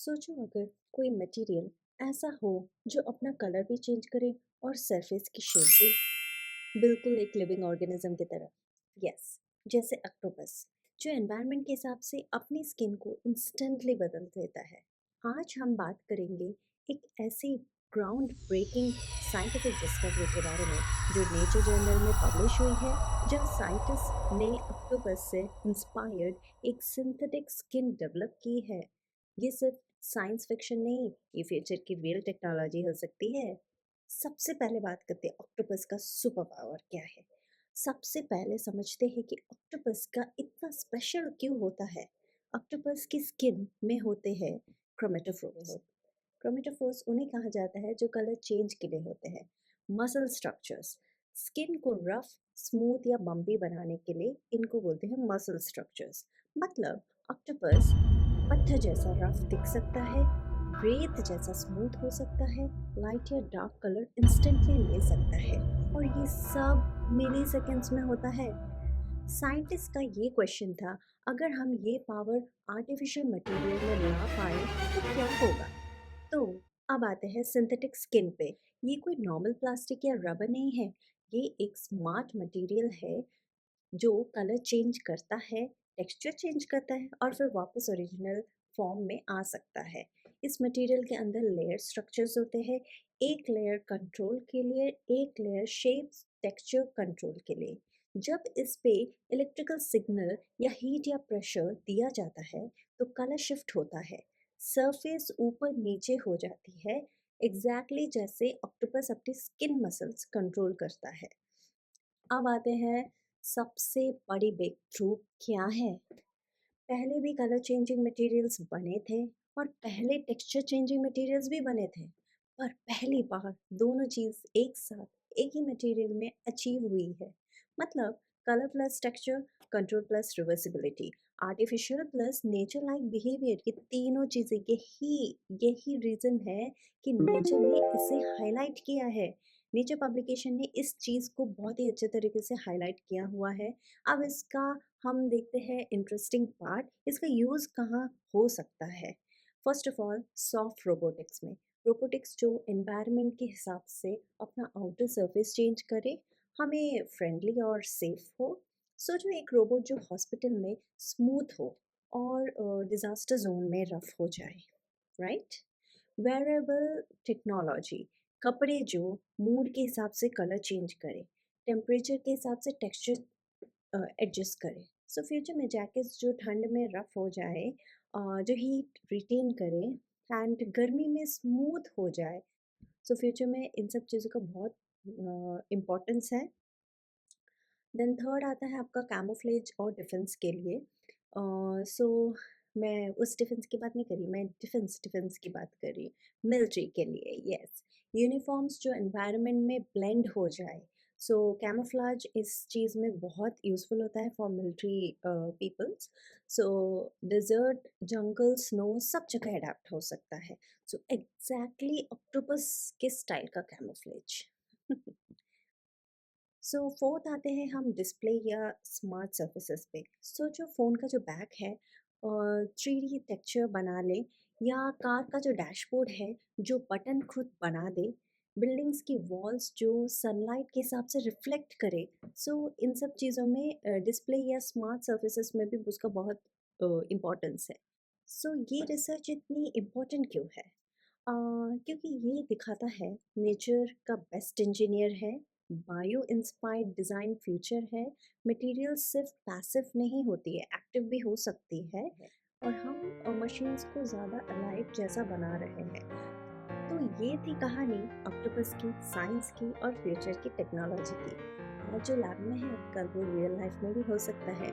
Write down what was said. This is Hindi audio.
सोचो अगर कोई मटेरियल ऐसा हो जो अपना कलर भी चेंज करे और सरफेस की शेप भी, बिल्कुल एक लिविंग ऑर्गेनिज्म की तरह। यस, जैसे ऑक्टोपस जो एनवायरनमेंट के हिसाब से अपनी स्किन को इंस्टेंटली बदल देता है। आज हम बात करेंगे एक ऐसी ग्राउंड ब्रेकिंग साइंटिफिक डिस्कवरी के बारे में जो नेचर जर्नल में पब्लिश हुई है, जहाँ साइंटिस्ट ने ऑक्टोपस से इंस्पायर्ड एक सिंथेटिक स्किन डेवलप की है। ये सिर्फ साइंस फिक्शन नहीं, ये फ्यूचर की रियल टेक्नोलॉजी हो सकती है। सबसे पहले बात करते हैं ऑक्टोपस का सुपर पावर क्या है। सबसे पहले समझते हैं कि ऑक्टोपस का इतना स्पेशल क्यों होता है। ऑक्टोपस की स्किन में होते हैं क्रोमेटोफोर्स। क्रोमेटोफोर्स उन्हें कहा जाता है जो कलर चेंज के लिए होते हैं। मसल स्ट्रक्चर्स, स्किन को रफ, स्मूथ या बम्पी बनाने के लिए इनको बोलते हैं मसल स्ट्रक्चर्स। मतलब ऑक्टोपस पत्थर जैसा रफ दिख सकता है, रेत जैसा स्मूथ हो सकता है, लाइट या डार्क कलर इंस्टेंटली ले सकता है, और ये सब मिली सेकेंड्स में होता है। साइंटिस्ट का ये क्वेश्चन था, अगर हम ये पावर आर्टिफिशियल मटेरियल में ला पाए तो क्या होगा। तो अब आते हैं सिंथेटिक स्किन पे। ये कोई नॉर्मल प्लास्टिक या रबर नहीं है, ये एक स्मार्ट मटेरियल है जो कलर चेंज करता है, टेक्सचर चेंज करता है और फिर वापस ओरिजिनल फॉर्म में आ सकता है। इस मटेरियल के अंदर लेयर स्ट्रक्चर्स होते हैं, एक लेयर कंट्रोल के लिए, एक लेयर शेप टेक्सचर कंट्रोल के लिए। जब इस पे इलेक्ट्रिकल सिग्नल या हीट या प्रेशर दिया जाता है तो कलर शिफ्ट होता है, सरफेस ऊपर नीचे हो जाती है, एग्जैक्टली जैसे ऑक्टोपस अपनी स्किन मसल्स कंट्रोल करता है। अब आते हैं सबसे बड़ी ब्रेक थ्रू क्या है। पहले भी कलर चेंजिंग मटेरियल्स बने थे और पहले टेक्सचर चेंजिंग मटेरियल्स भी बने थे, पर पहली बार दोनों चीज़ एक साथ एक ही मटेरियल में अचीव हुई है। मतलब colour plus texture, control plus reversibility, artificial plus nature like behaviour, ये तीनों चीज़ें, यही रीज़न है कि नेचर ने इसे हाईलाइट किया है। नेचर पब्लिकेशन ने इस चीज़ को बहुत ही अच्छे तरीके से हाईलाइट किया हुआ है। अब इसका हम देखते हैं इंटरेस्टिंग पार्ट, इसका यूज़ कहाँ हो सकता है। First of all soft robotics में, रोबोटिक्स जो एनवायरनमेंट के हिसाब से अपना आउटर सरफेस चेंज करे, हमें फ्रेंडली और सेफ हो। सोचो एक रोबोट जो हॉस्पिटल में स्मूथ हो और डिज़ास्टर जोन में रफ हो जाए, राइट। वेरेबल टेक्नोलॉजी, कपड़े जो मूड के हिसाब से कलर चेंज करे, टेम्परेचर के हिसाब से टेक्सचर एडजस्ट करे। सो फ्यूचर में जैकेट्स जो ठंड में रफ हो जाए, जो हीट रिटेन करे एंड गर्मी में स्मूथ हो जाए। सो फ्यूचर में इन सब चीज़ों का बहुत इम्पोर्टेंस है। देन थर्ड आता है आपका कैमोफ्लेज और डिफेंस के लिए। सो मैं उस डिफेंस की बात नहीं कर रही, मैं डिफेंस की बात कर रही हूँ, मिलिट्री के लिए। यस, यूनिफॉर्म्स जो एनवायरनमेंट में ब्लेंड हो जाए। सो कैमोफ्लाज इस चीज़ में बहुत यूज़फुल होता है for military peoples. So desert, जंगल, स्नो सब जगह अडेप्ट हो सकता है। सो एग्जैक्टली ऑक्टोपस के स्टाइल का कैमोफ्लेज। सो फोर्थ आते हैं हम डिस्प्ले या स्मार्ट सर्फेसेस पे। सोचो फ़ोन का जो बैक है और 3D टेक्सचर बना ले, या कार का जो डैशबोर्ड है जो बटन खुद बना दे, बिल्डिंग्स की वॉल्स जो सनलाइट के हिसाब से रिफ्लेक्ट करे। सो इन सब चीज़ों में डिस्प्ले या स्मार्ट सर्फेसेस में भी उसका बहुत इम्पोर्टेंस है। सो ये रिसर्च इतनी इम्पोर्टेंट क्यों है? क्योंकि ये दिखाता है नेचर का बेस्ट इंजीनियर है, बायो इंस्पायर्ड डिज़ाइन फ्यूचर है, मटेरियल सिर्फ पैसिव नहीं होती है, एक्टिव भी हो सकती है, और हम मशीन्स को ज़्यादा अलाइव जैसा बना रहे हैं। तो ये थी कहानी ऑक्टोपस की, साइंस की और फ्यूचर की टेक्नोलॉजी की। आज जो लैब में है कल वो रियल लाइफ में भी हो सकता है।